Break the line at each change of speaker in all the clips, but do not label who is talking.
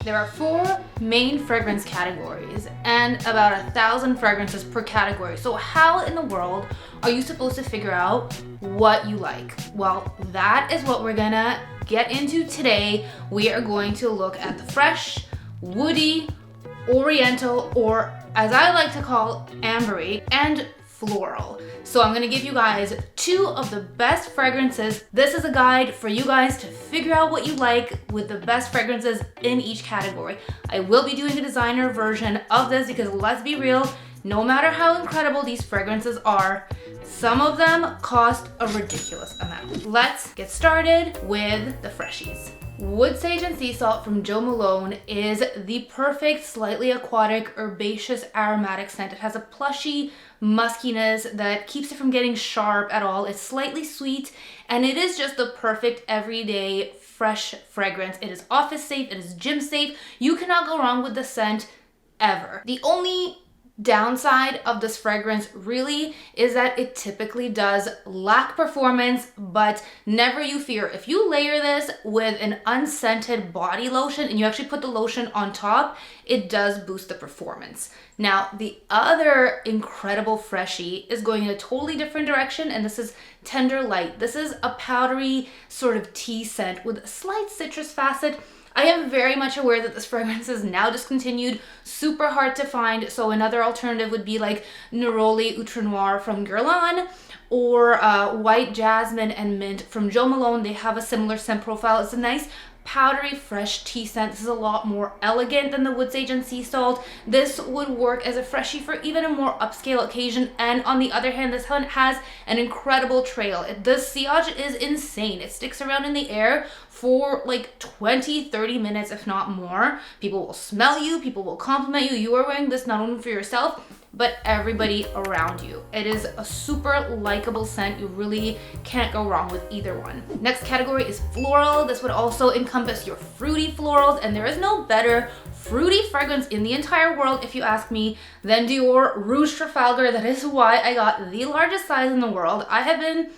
There are 4 main fragrance categories and about 1,000 fragrances per category. So how in the world are you supposed to figure out what you like? Well, that is what we're gonna get into today. We are going to look at the fresh, woody, oriental, or as I like to call ambery, and floral. So I'm gonna give you guys 2 of the best fragrances. This is a guide for you guys to figure out what you like with the best fragrances in each category. I will be doing a designer version of this because let's be real, no matter how incredible these fragrances are, some of them cost a ridiculous amount. Let's get started with the Freshies. Wood Sage and Sea Salt from Jo Malone is the perfect, slightly aquatic, herbaceous, aromatic scent. It has a plushy muskiness that keeps it from getting sharp at all. It's slightly sweet, and it is just the perfect everyday fresh fragrance. It is office safe, it is gym safe. You cannot go wrong with the scent ever. The only downside of this fragrance really is that it typically does lack performance, but never you fear. If you layer this with an unscented body lotion and you actually put the lotion on top, it does boost the performance. Now, the other incredible freshie is going in a totally different direction, and this is Tender Light. This is a powdery sort of tea scent with a slight citrus facet. I am very much aware that this fragrance is now discontinued, super hard to find, so another alternative would be like Neroli Outre Noir from Guerlain, or White Jasmine and Mint from Jo Malone. They have a similar scent profile. It's a nice powdery fresh tea scent. This is a lot more elegant than the Wood Sage and Sea Salt. This would work as a freshie for even a more upscale occasion, and on the other hand, this one has an incredible trail. The sillage is insane. It sticks around in the air for like 20-30 minutes, if not more. People will smell you, people will compliment you. You are wearing this not only for yourself, but everybody around you. It is a super likable scent. You really can't go wrong with either one. Next category is floral. This would also encompass your fruity florals, and there is no better fruity fragrance in the entire world, if you ask me, than Dior Rouge Trafalgar. That is why I got the largest size in the world. I have been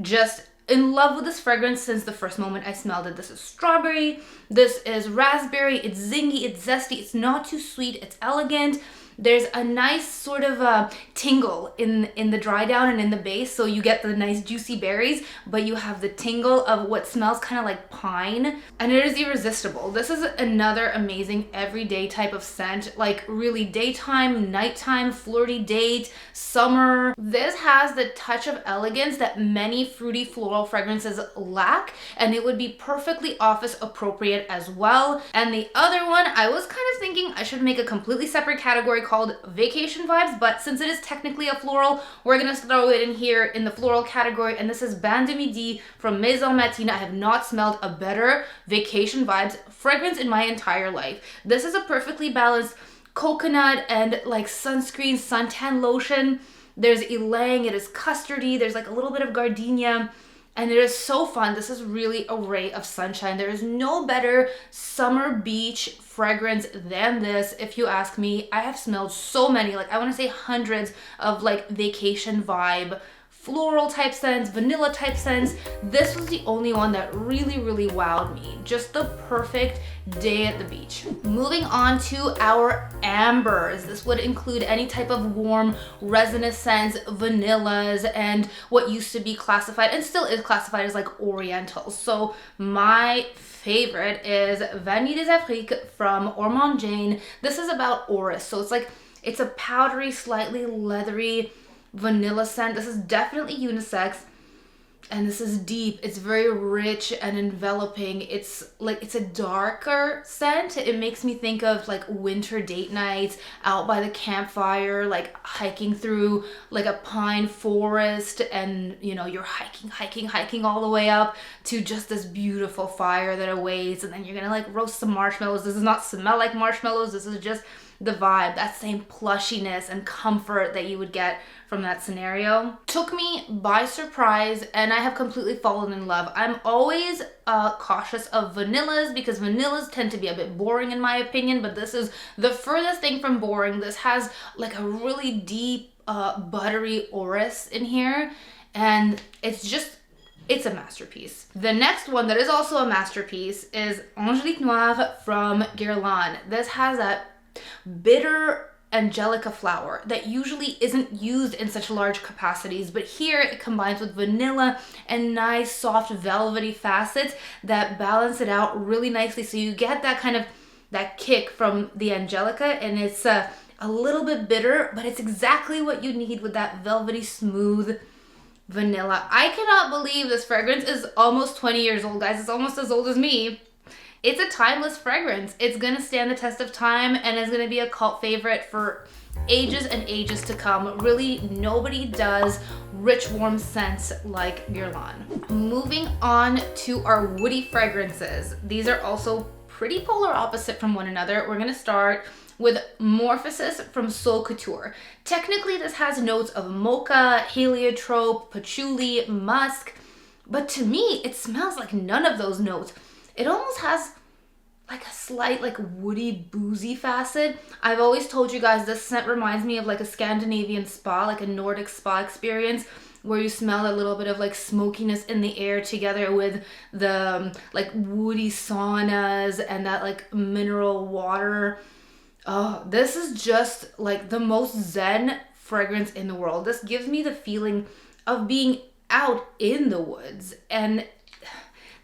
just in love with this fragrance since the first moment I smelled it. This is strawberry, this is raspberry, it's zingy, it's zesty, it's not too sweet, it's elegant. There's a nice sort of tingle in the dry down and in the base, so you get the nice juicy berries, but you have the tingle of what smells kind of like pine, and it is irresistible. This is another amazing everyday type of scent, like really daytime, nighttime, flirty date, summer. This has the touch of elegance that many fruity floral fragrances lack, and it would be perfectly office appropriate as well. And the other one, I was kind of thinking I should make a completely separate category called vacation vibes, but since it is technically a floral, we're gonna throw it in here in the floral category, and this is Bain de Midi from Maison Martine. I have not smelled a better vacation vibes fragrance in my entire life. This is a perfectly balanced coconut and like sunscreen suntan lotion. There's ylang, it is custardy, there's like a little bit of gardenia, and it is so fun. This is really a ray of sunshine. There is no better summer beach fragrance than this, if you ask me. I have smelled so many, like I want to say hundreds of like vacation vibe floral type scents, vanilla type scents. This was the only one that really wowed me. Just the perfect day at the beach. Moving on to our ambers. This would include any type of warm resinous scents, vanillas, and what used to be classified and still is classified as like orientals. So my favorite is Vanille des Afriques from Gourmand Jane. This is about orris. So it's a powdery, slightly leathery vanilla scent. This is definitely unisex, and this is deep. It's very rich and enveloping. It's a darker scent. It makes me think of like winter date nights out by the campfire, like hiking through like a pine forest, and you know, you're hiking all the way up to just this beautiful fire that awaits, and then you're gonna like roast some marshmallows. This does not smell like marshmallows. This is just the vibe, that same plushiness and comfort that you would get from that scenario. Took me by surprise, and I have completely fallen in love. I'm always cautious of vanillas because vanillas tend to be a bit boring in my opinion, but this is the furthest thing from boring. This has like a really deep buttery orris in here, and it's just It's a masterpiece. The next one that is also a masterpiece is Angélique Noire from Guerlain. This has that bitter angelica flower that usually isn't used in such large capacities, but here it combines with vanilla and nice soft velvety facets that balance it out really nicely. So you get that kind of that kick from the angelica, and it's a little bit bitter, but it's exactly what you need with that velvety smooth vanilla. I cannot believe this fragrance is almost 20 years old, guys. It's almost as old as me. It's a timeless fragrance. It's gonna stand the test of time and is gonna be a cult favorite for ages and ages to come. Really, nobody does rich, warm scents like Guerlain. Moving on to our woody fragrances. These are also pretty polar opposite from one another. We're gonna start with Morphosis from Soul Couture. Technically, this has notes of mocha, heliotrope, patchouli, musk, but to me, it smells like none of those notes. It almost has like a slight like woody, boozy facet. I've always told you guys this scent reminds me of like a Scandinavian spa, like a Nordic spa experience, where you smell a little bit of like smokiness in the air together with the like woody saunas and that like mineral water. Oh, this is just like the most zen fragrance in the world. This gives me the feeling of being out in the woods, and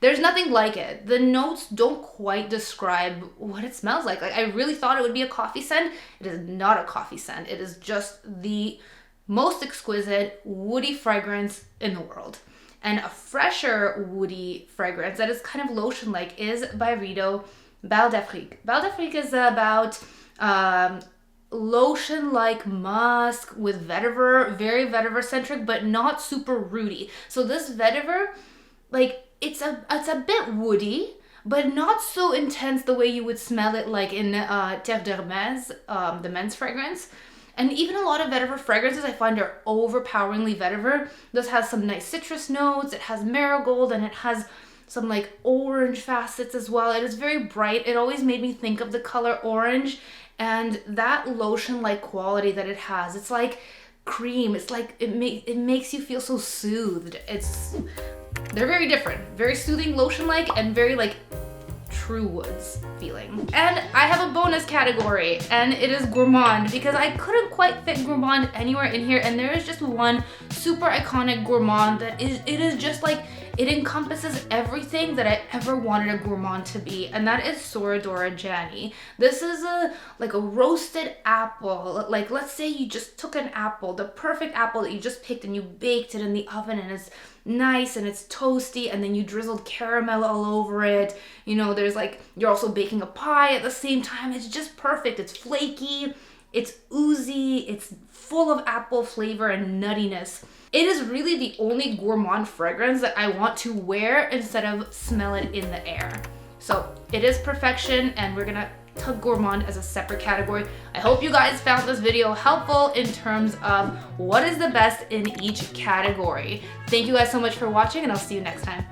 there's nothing like it. The notes don't quite describe what it smells like. Like, I really thought it would be a coffee scent. It is not a coffee scent. It is just the most exquisite woody fragrance in the world. And a fresher woody fragrance that is kind of lotion-like is by Rideau, Bal d'Afrique. Bal d'Afrique is about lotion-like musk with vetiver, very vetiver-centric, but not super rooty. So this vetiver, like, it's a bit woody, but not so intense the way you would smell it like in Terre d'Hermès, the men's fragrance. And even a lot of vetiver fragrances I find are overpoweringly vetiver. This has some nice citrus notes, it has marigold, and it has some like orange facets as well. It is very bright. It always made me think of the color orange and that lotion-like quality that it has. It's like cream. It's like it makes you feel so soothed. They're very different. Very soothing, lotion-like, and very like true woods feeling. And I have a bonus category, and it is Gourmand, because I couldn't quite fit Gourmand anywhere in here, and there is just one super iconic Gourmand that it is just like, it encompasses everything that I ever wanted a Gourmand to be, and that is Soradora Jani. This is like a roasted apple. Like, let's say you just took an apple, the perfect apple that you just picked, and you baked it in the oven, and it's nice and it's toasty, and then you drizzled caramel all over it. You know, there's like, you're also baking a pie at the same time. It's just perfect. It's flaky, it's oozy, it's full of apple flavor and nuttiness. It is really the only Gourmand fragrance that I want to wear instead of smell it in the air. So it is perfection, and we're gonna tug Gourmand as a separate category. I hope you guys found this video helpful in terms of what is the best in each category. Thank you guys so much for watching, and I'll see you next time.